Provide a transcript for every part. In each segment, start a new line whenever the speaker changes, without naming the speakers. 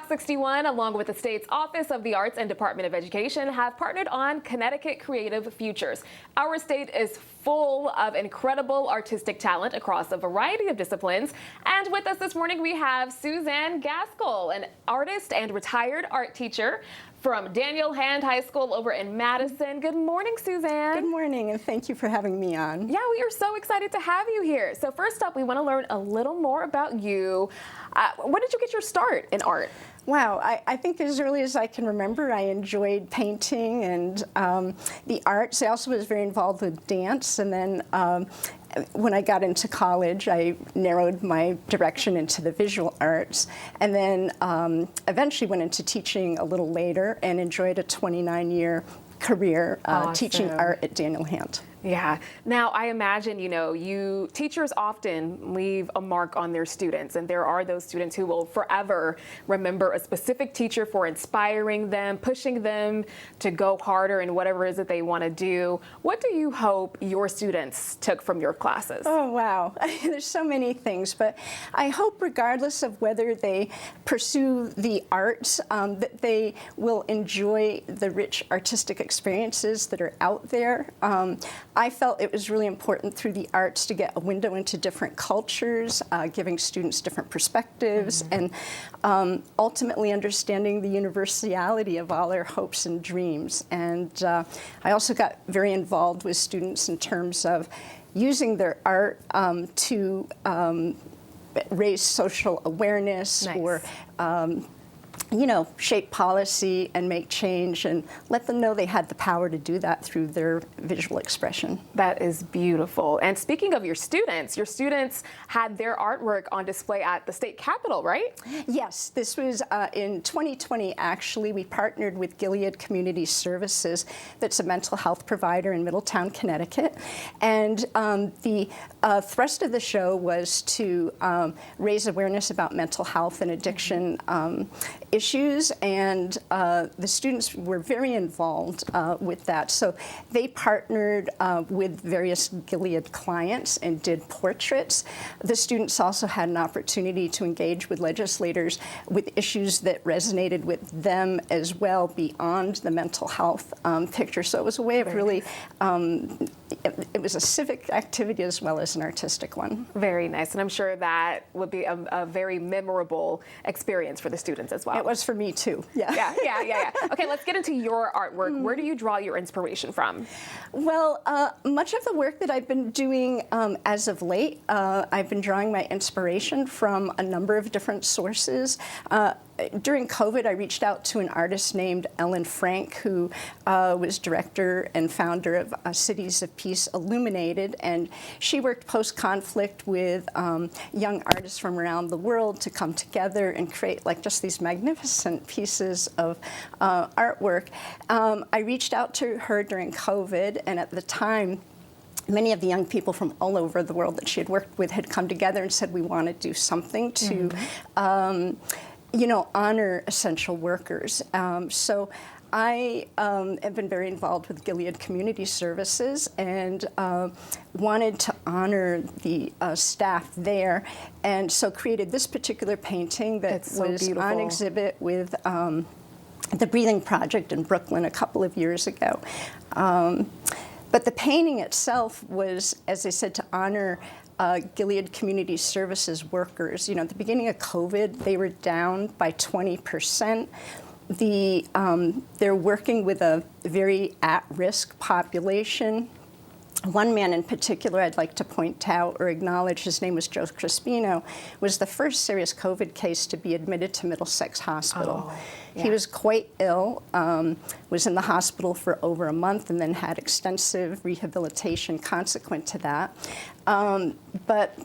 Prop 61, along with the state's Office of the Arts and Department of Education, have partnered on Connecticut Creative Futures. Our state is full of incredible artistic talent across a variety of disciplines. And with us this morning, we have Suzanne Gaskell, an artist and retired art teacher from Daniel Hand High School over in Madison. Good morning, Suzanne.
Good morning, and thank you for having me on.
Yeah, we are so excited to have you here. So first up, we want to learn a little more about you. When did you get your start in art?
Wow, I think as early as I can remember, I enjoyed painting and the arts. I also was very involved with dance, and then when I got into college, I narrowed my direction into the visual arts, and then eventually went into teaching a little later and enjoyed a 29-year career teaching art at Daniel Hand.
Yeah. Now, I imagine, teachers often leave a mark on their students, and there are those students who will forever remember a specific teacher for inspiring them, pushing them to go harder in whatever it is that they want to do. What do you hope your students took from your classes?
Oh, wow. There's so many things, but I hope regardless of whether they pursue the arts, that they will enjoy the rich artistic experiences that are out there. I felt it was really important through the arts to get a window into different cultures, giving students different perspectives, and ultimately understanding the universality of all their hopes and dreams. And I also got very involved with students in terms of using their art to raise social awareness, or shape policy and make change, and let them know they had the power to do that through their visual expression.
That is beautiful. And speaking of your students had their artwork on display at the state capitol, right?
Yes, this was in 2020, actually. We partnered with Gilead Community Services, that's a mental health provider in Middletown, Connecticut. And the thrust of the show was to raise awareness about mental health and addiction issues, and the students were very involved with that. So they partnered with various Gilead clients and did portraits. The students also had an opportunity to engage with legislators with issues that resonated with them as well beyond the mental health picture. So it was a way of really, it was a civic activity as well as an artistic one.
Very nice, and I'm sure that would be a very memorable experience for the students as well.
It was for me too, yeah.
Yeah. Okay, let's get into your artwork. Where do you draw your inspiration from?
Well, much of the work that I've been doing as of late, I've been drawing my inspiration from a number of different sources. During COVID, I reached out to an artist named Ellen Frank, who was director and founder of Cities of Peace Illuminated, and she worked post-conflict with young artists from around the world to come together and create just these magnificent pieces of artwork. I reached out to her during COVID, and at the time, many of the young people from all over the world that she had worked with had come together and said, we want to do something to honor essential workers. So I have been very involved with Gilead Community Services and wanted to honor the staff there, and so created this particular painting that was on exhibit with the Breathing Project in Brooklyn a couple of years ago. But the painting itself was, as I said, to honor Gilead Community Services workers. At the beginning of COVID, they were down by 20%. They're working with a very at-risk population. One man in particular I'd like to point out or acknowledge, his name was Joe Crispino, was the first serious COVID case to be admitted to Middlesex Hospital. He was quite ill, was in the hospital for over a month, and then had extensive rehabilitation consequent to that. But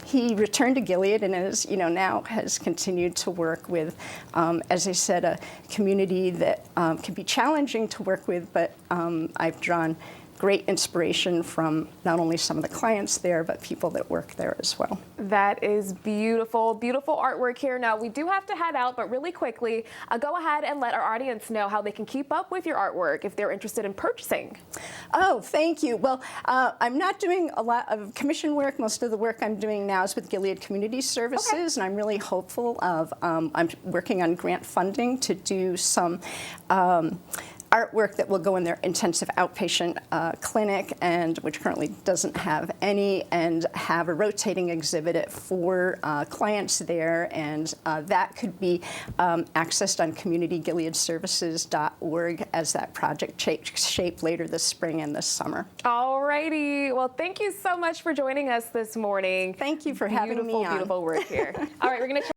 he returned to Gilead and is, now has continued to work with, as I said, a community that can be challenging to work with, but I've drawn great inspiration from not only some of the clients there, but people that work there as well.
That is beautiful, beautiful artwork here. Now, we do have to head out, but really quickly, go ahead and let our audience know how they can keep up with your artwork if they're interested in purchasing.
Oh, thank you. Well, I'm not doing a lot of commission work. Most of the work I'm doing now is with Gilead Community Services, and I'm really hopeful of, I'm working on grant funding to do some artwork that will go in their intensive outpatient clinic, and which currently doesn't have any, and have a rotating exhibit for clients there, and that could be accessed on communitygileadservices.org as that project takes shape later this spring and this summer.
All righty. Well, thank you so much for joining us this morning.
Thank you for having me on.
Beautiful work here. All right, we're going to